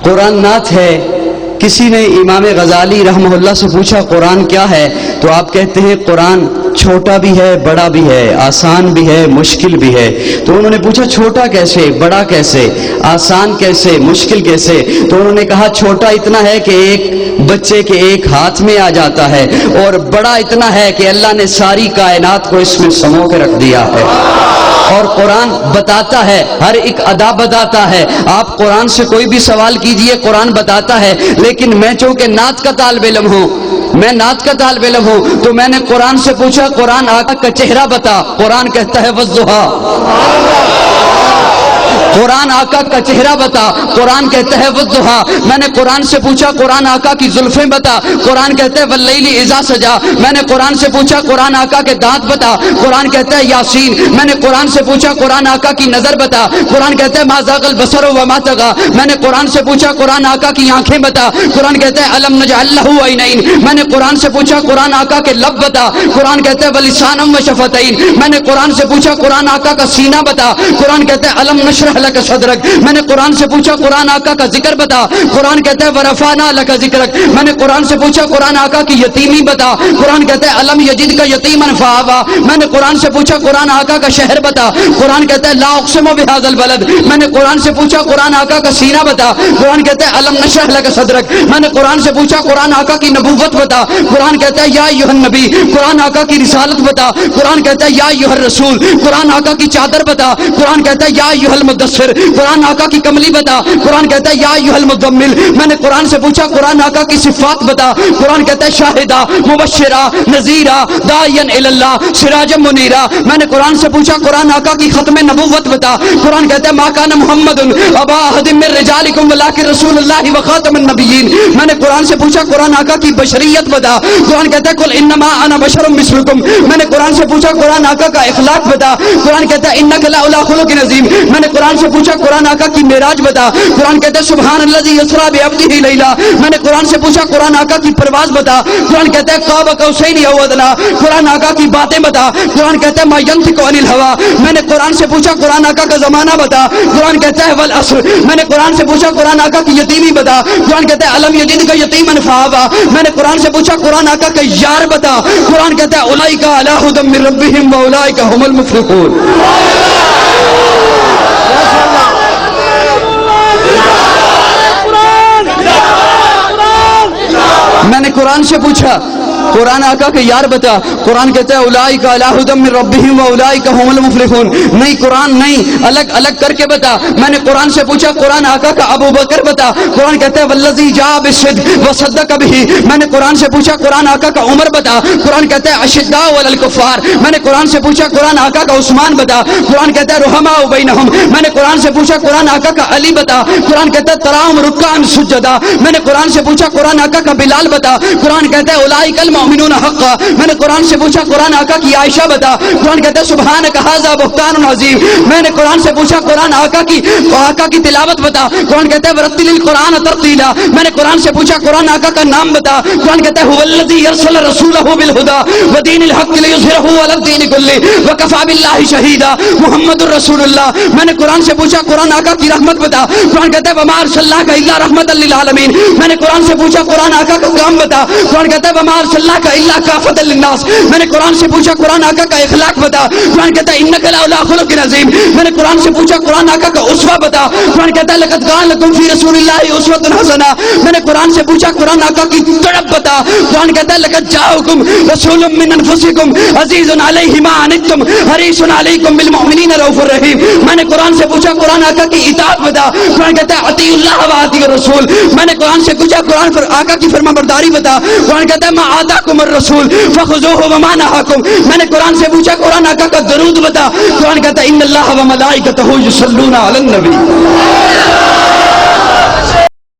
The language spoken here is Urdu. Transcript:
قرآن نعت ہے. کسی نے امام غزالی رحمہ اللہ سے پوچھا قرآن کیا ہے؟ تو آپ کہتے ہیں قرآن چھوٹا بھی ہے بڑا بھی ہے، آسان بھی ہے مشکل بھی ہے. تو انہوں نے پوچھا چھوٹا کیسے، بڑا کیسے، آسان کیسے، مشکل کیسے؟ تو انہوں نے کہا چھوٹا اتنا ہے کہ ایک بچے کے ایک ہاتھ میں آ جاتا ہے، اور بڑا اتنا ہے کہ اللہ نے ساری کائنات کو اس میں سمو کے رکھ دیا ہے. اور قرآن بتاتا ہے، ہر ایک ادا بتاتا ہے. آپ قرآن سے کوئی بھی سوال کیجئے قرآن بتاتا ہے. لیکن میں چونکہ نعت کا طالب علم ہوں، تو میں نے قرآن سے پوچھا قرآن آقا کا چہرہ بتا. قرآن کہتا ہے والضحیٰ. قرآن آقا کا چہرہ بتا. قرآن کہتا ہے والضحیٰ. میں نے قرآن سے پوچھا قرآن آقا کی زلفیں بتا. قرآن کہتا ہے واللیل اذا سجا. میں نے قرآن سے پوچھا قرآن آقا کے دانت بتا. قرآن کہتا ہے یاسین. میں نے قرآن سے پوچھا قرآن آقا کی نظر بتا. قرآن کہتا ہے ما زاغ البصر وما طغى. میں نے قرآن سے پوچھا قرآن آقا کی آنکھیں بتا. قرآن کہتا ہے الم نجعل له عینین. میں نے قرآن سے پوچھا قرآن آقا کے لب بتا. قرآن کہتا ہے ولسانا وشفتین. میں نے قرآن سے پوچھا قرآن آقا کا سینہ بتا. قرآن کہتا ہے الم نشرح لک صدرک. میں نے قرآن سے پوچھا قرآن آقا کا ذکر بتا. قرآن کہتا ہے ورفعنا لک ذکرک. میں نے قرآن سے پوچھا قرآن آقا کی یتیمی بتا. قرآن کہتا ہے الم یجدک یتیما فآویٰ. میں نے قرآن سے پوچھا قرآن آقا کا شہر بتا. قرآن کہتا ہے لا اقسم بہذا البلد. میں نے قرآن سے پوچھا قرآن آقا کا سینہ بتا. قرآن کہتا ہے الم نشرح لک صدرک. میں نے قرآن سے پوچھا قرآن آقا کی نبوت بتا. قرآن کہتا ہے یا ایھا النبی. قرآن آقا کی رسالت بتا. قرآن کہتا ہے یا ایھا الرسول. قرآن آقا کی چادر بتا. قرآن کہتا ہے یا ایھا المدثر. قرآن آقا کی کملی بتا. قرآن کہتا ہے یا ایھا المزمل. میں نے قرآن سے پوچھا قرآن آقا کی صفات بتا. قرآن کہتا ہے شاہدہ مبشرہ نذیرہ داعیا الی اللہ سراجا منیرہ. میں نے قرآن سے پوچھا قرآن آقا کی ختم نبوت بتا. قرآن کہتا ہے ما کان محمد ابا احد من رجالکم ولکن رسول اللہ وخاتم النبیین. میں نے قرآن سے پوچھا قرآن آقا کی بشریت بتا. قرآن کہتا ہے قل انما انا بشر مثلکم. میں نے قرآن سے پوچھا قرآن آقا کا اخلاق بتا. قرآن کہتا ہے انک لعلی خلق عظیم. میں نے قرآن سے پوچھا قرآن آقا کی معراج بتا. قرآن کہتا ہے سبحان الذی یسری بعبدہ لیلا. میں نے قرآن سے پوچھا قرآن آقا کی پرواز بتا. قرآن کہتا ہے قاب قوسین او ادنی. قرآن آقا کی باتیں بتا. قرآن کہتا ہے ما ینطق عن الہوی. میں نے قرآن سے پوچھا قرآن آقا کا زمانہ بتا. قرآن کہتا ہے والعصر. میں نے قرآن سے پوچھا قرآن آقا کی یتیمی بتا. قرآن کہتا ہے الم یجدک یتیما فآویٰ. میں نے قرآن سے پوچھا قرآن آقا کا یار بتا. قرآن کہتا ہے اولئک علی ھدی من ربہم واولئک ھم المفلحون. میں نے قرآن سے پوچھا قرآن آقا کے یار بتا. قرآن کہتا ہے اولئک علی ھدی من ربہم واولئک ھم المفلحون. نہیں قرآن نہیں، الگ الگ کر کے بتا. میں نے قرآن سے پوچھا قرآن آقا کا ابو بکر بتا. قرآن کہتا ہے والذی جاء بالصدق وصدق بہ. میں نے قرآن سے پوچھا قرآن آقا کا عمر بتا. قرآن کہتا ہے اشداء علی الکفار. میں نے قرآن سے پوچھا قرآن آقا کا عثمان بتا. قرآن کہتا ہے رحماء بینہم. میں نے قرآن سے پوچھا قرآن آقا کا علی بتا. قرآن کہتا ہے تراہم رکعا سجدا. میں نے قرآن سے پوچھا قرآن آقا کا بلال بتا. قرآن کہتا ہے اولئک المؤمنون حقا. میں نے قرآن سے پوچھا قرآن آقا کی عائشہ بتا. قرآن کہتا ہے سبحانک ھذا بہتان عظیم. میں نے قرآن سے پوچھا قرآن آقا کی تلاوت بتا. قرآن کہتا ہے ورتل القرآن ترتیلا. میں نے قرآن سے پوچھا قرآن آقا کا نام بتا. قرآن کہتا ہے ھو الذی ارسل رسولہ بالھدی ودین الحق لیظہرہ علی الدین کلہ وکفی باللہ شہیدا محمد الرسول اللہ. میں نے قرآن سے پوچھا قرآن آقا کی رحمت بتا. قرآن کہتا ہے وما ارسلناک الا رحمۃ للعالمین. میں نے قرآن سے پوچھا قرآن آقا کا کام بتا. قرآن کہتا ہے وما ارسلناک الا کافۃ للناس. میں نے قرآن سے پوچھا قرآن آقا کا اخلاق بتا. قرآن کہتا ہے انک لعلی خلق عظیم. میں نے قرآن سے پوچھا قرآن آقا کا اسوہ بتا. قرآن کہتا ہے لقد کان لکم فی رسول اللہ اسوۃ حسنہ. میں نے قرآن سے پوچھا قرآن آقا کی تڑپ بتا. قرآن کہتا ہے لقد جاءکم رسول من انفسکم عزیز علیہ ما عنتم حریص علیکم بالمؤمنین رؤوف الرحیم. میں نے قرآن سے پوچھا قرآن آقا کی اطاعت بتا. قرآن کہتا ہے اطیعوا اللہ واطیعوا الرسول. میں نے قرآن سے پوچھا قرآن پر آقا کی فرما برداری بتا. قرآن کہتا ہے ما آتاکم الرسول فخذوہ وما نہاکم. میں نے قرآن سے پوچھا قرآن آقا کا درود بتا. قرآن کہتا ہے ان اللہ وملائکتہ یصلون علی النبی.